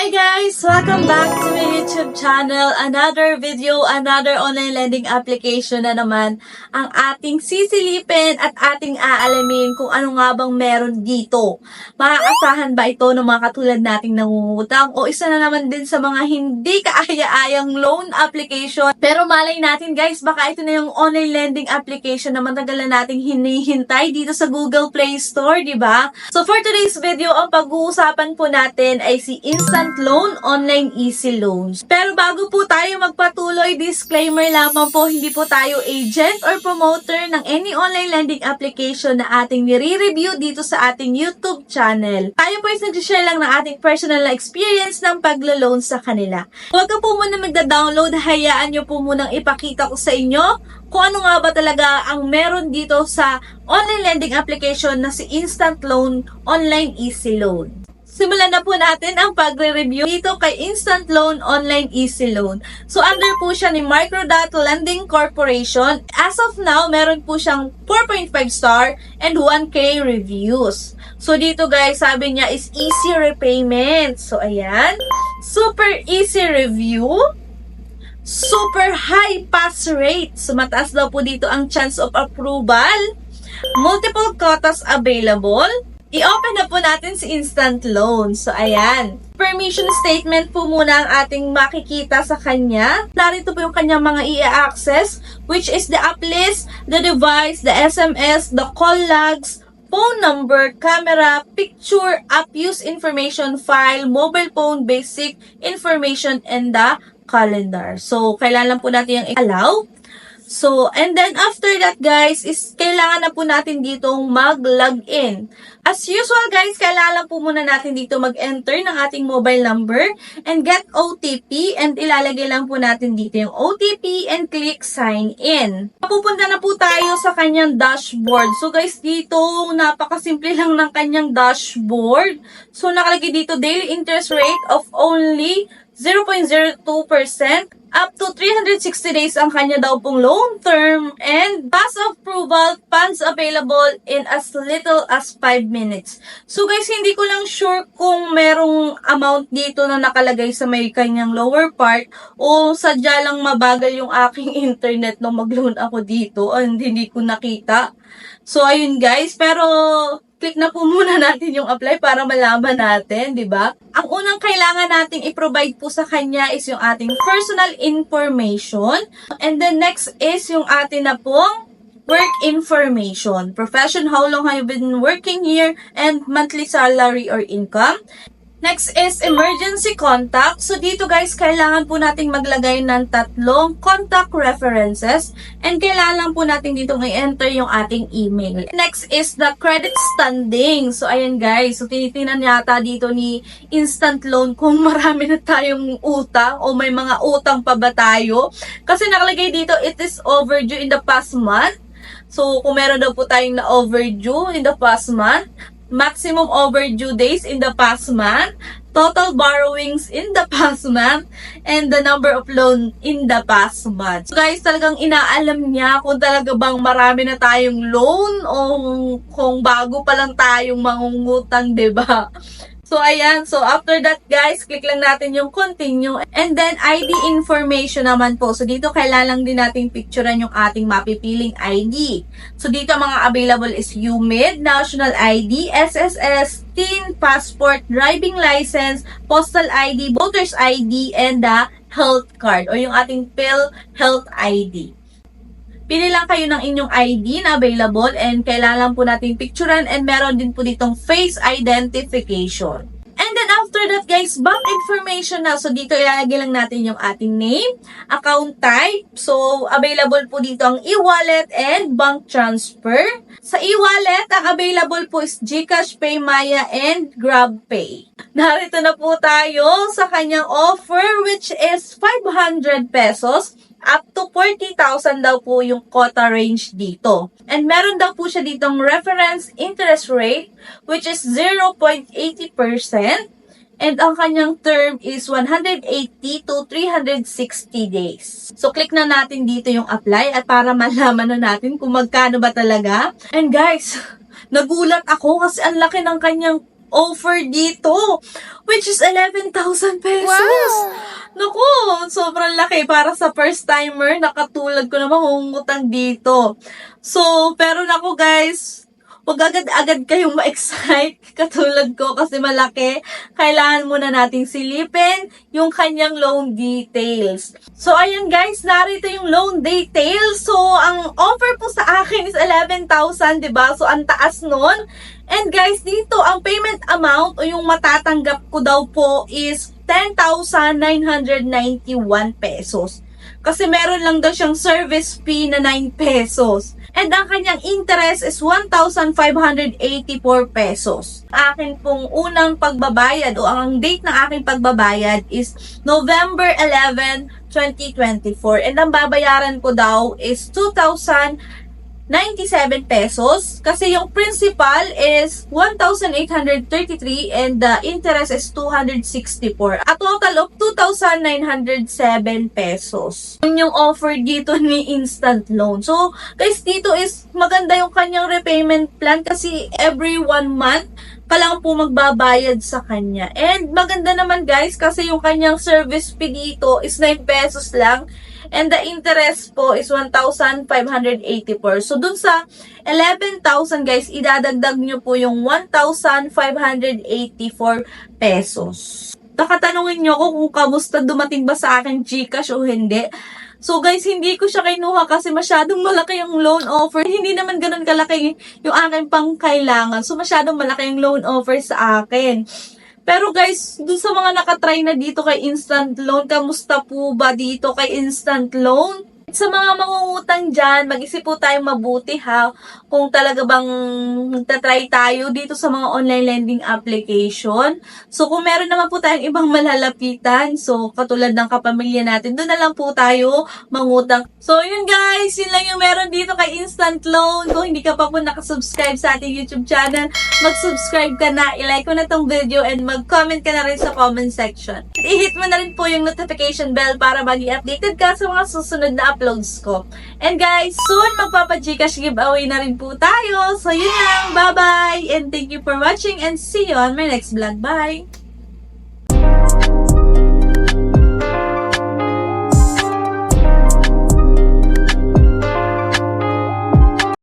Hi guys! Welcome back to my YouTube channel. Another video, another online lending application na naman ang ating sisilipin at ating aalamin kung ano nga bang meron dito. Makakasahan ba ito ng mga katulad nating nangungutang o isa na naman din sa mga hindi kaaya-ayang loan application. Pero malay natin guys, baka ito na yung online lending application na matagal na nating hinihintay dito sa Google Play Store, di ba? So for today's video, ang pag-uusapan po natin ay si Instant Loan, Online Easy Loans. Pero bago po tayo magpatuloy, disclaimer lamang po, hindi po tayo agent or promoter ng any online lending application na ating nire-review dito sa ating YouTube channel. Tayo po is nag-share lang ng ating personal na experience ng paglo-loan sa kanila. Huwag ka po muna magda-download, hayaan nyo po munang ipakita ko sa inyo kung ano nga ba talaga ang meron dito sa online lending application na si Instant Loan, Online Easy Loan. Simulan na po natin ang pagre-review dito kay Instant Loan, Online Easy Loan. So, under po siya ni Microdot Lending Corporation. As of now, meron po siyang 4.5 star and 1K reviews. So, dito guys, sabi niya is easy repayment. So, ayan. Super easy review. Super high pass rate. So, mataas daw po dito ang chance of approval. Multiple quotas available. I-open na po natin si Instant Loan. So, ayan. Permission statement po muna ang ating makikita sa kanya. Narito po yung kanyang mga i-access, which is the app list, the device, the SMS, the call logs, phone number, camera, picture, app use information file, mobile phone, basic information, and the calendar. So, kailangan po natin yung i-allow. So, and then after that guys, is kailangan na po natin ditong mag-login. As usual guys, kailangan po muna natin dito mag-enter ng ating mobile number and get OTP and ilalagay lang po natin dito yung OTP and click sign in. Pupunta na po tayo sa kanyang dashboard. So guys, dito napakasimple lang ng kanyang dashboard. So nakalagay dito daily interest rate of only 0.02%. Up to 360 days ang kanya daw pong loan term and pass of approval, funds available in as little as 5 minutes. So guys, hindi ko lang sure kung merong amount dito na nakalagay sa may kanyang lower part o sadya lang mabagal yung aking internet nung mag-loan ako dito and hindi ko nakita. So ayun guys, pero click na po muna natin yung apply para malaman natin, di ba? Ang unang kailangan nating i-provide po sa kanya is yung ating personal information. And then next is yung atin na pong work information. Profession, how long have you been working here, and monthly salary or income. Next is emergency contact. So dito guys, kailangan po nating maglagay ng 3 contact references and kailangan lang po nating dito i-enter yung ating email. Next is the credit standing. So ayan guys, so tinitingnan yata dito ni Instant Loan kung marami na tayong utang o may mga utang pa ba tayo. Kasi nakalagay dito, it is overdue in the past month. So kung meron daw po tayong na overdue in the past month, maximum overdue days in the past month, total borrowings in the past month, and the number of loan in the past month. So guys, talagang inaalam niya kung talaga bang marami na tayong loan o kung bago pa lang tayong mangungutang, diba? So, ayan. So, after that, guys, click lang natin yung continue. And then, ID information naman po. So, dito, kailangan lang din natin picturean yung ating mapipiling ID. So, dito, mga available is UMID, National ID, SSS, TIN, Passport, Driving License, Postal ID, Voter's ID, and the Health Card, o yung ating PhilHealth ID. Pili lang kayo ng inyong ID na available and kailangan lang po natin picturean and meron din po ditong face identification. And then after that guys, bank information na. So dito ilalagay lang natin yung ating name, account type. So available po dito ang e-wallet and bank transfer. Sa e-wallet, ang available po is GCash, PayMaya, and GrabPay. Narito na po tayo sa kanyang offer which is 500 pesos. Up to 40,000 daw po yung quota range dito. And meron daw po siya ditong reference interest rate which is 0.80%. And ang kanyang term is 180 to 360 days. So, click na natin dito yung apply at para malaman na natin kung magkano ba talaga. And guys, nagulat ako kasi ang laki ng kanyang offer dito, which is 11,000 pesos. Wow! Naku, sobrang laki para sa first timer na katulad ko na mangungutang dito. So, pero naku guys, huwag agad-agad kayong ma-excite katulad ko kasi malaki. Kailangan muna nating silipin yung kanyang loan details. So, ayan guys, narito yung loan details. So, ang offer po sa akin is 11,000, diba? So, ang taas nun. And guys, dito, ang payment amount o yung matatanggap ko daw po is 10,991 pesos. Kasi meron lang daw siyang service fee na 9 pesos. And ang kanyang interest is 1,584 pesos. Akin pong unang pagbabayad o ang date ng aking pagbabayad is November 11, 2024. And ang babayaran ko daw is 2,097 pesos kasi yung principal is 1,833 and the interest is 264. A total of 2,907 pesos. Yun yung offer dito ni Instant Loan. So, guys, dito is maganda yung kanyang repayment plan kasi every 1 month ka lang po magbabayad sa kanya. And maganda naman guys kasi yung kanyang service fee dito is 9 pesos lang. And the interest po is 1,584. So, dun sa 11,000 guys, idadagdag nyo po yung 1,584 pesos. Nakatanungin nyo ko kung kamusta dumating ba sa akin GCash o hindi. So guys, hindi ko siya kinuha kasi masyadong malaki yung loan offer. Hindi naman ganun kalaki yung aking pangkailangan. So masyadong malaki yung loan offer sa akin. Pero guys, dun sa mga nakatry na dito kay Instant Loan, kamusta po ba dito kay Instant Loan? Sa mga mangungutang dyan, mag-isip po tayong mabuti ha, kung talaga bang magta-try tayo dito sa mga online lending application. So, kung meron naman po tayong ibang malalapitan, so, katulad ng kapamilya natin, doon na lang po tayo mangutang. So, yun guys, yun lang yung meron dito kay Instant Loan. Kung hindi ka pa po nakasubscribe sa ating YouTube channel, mag-subscribe ka na, i-like mo na tong video, and mag-comment ka na rin sa comment section. I-hit mo na rin po yung notification bell para maging updated ka sa mga susunod na uploads ko. And guys, soon magpapa-GCash giveaway na rin po tayo. So yun lang, bye-bye! And thank you for watching and see you on my next vlog. Bye!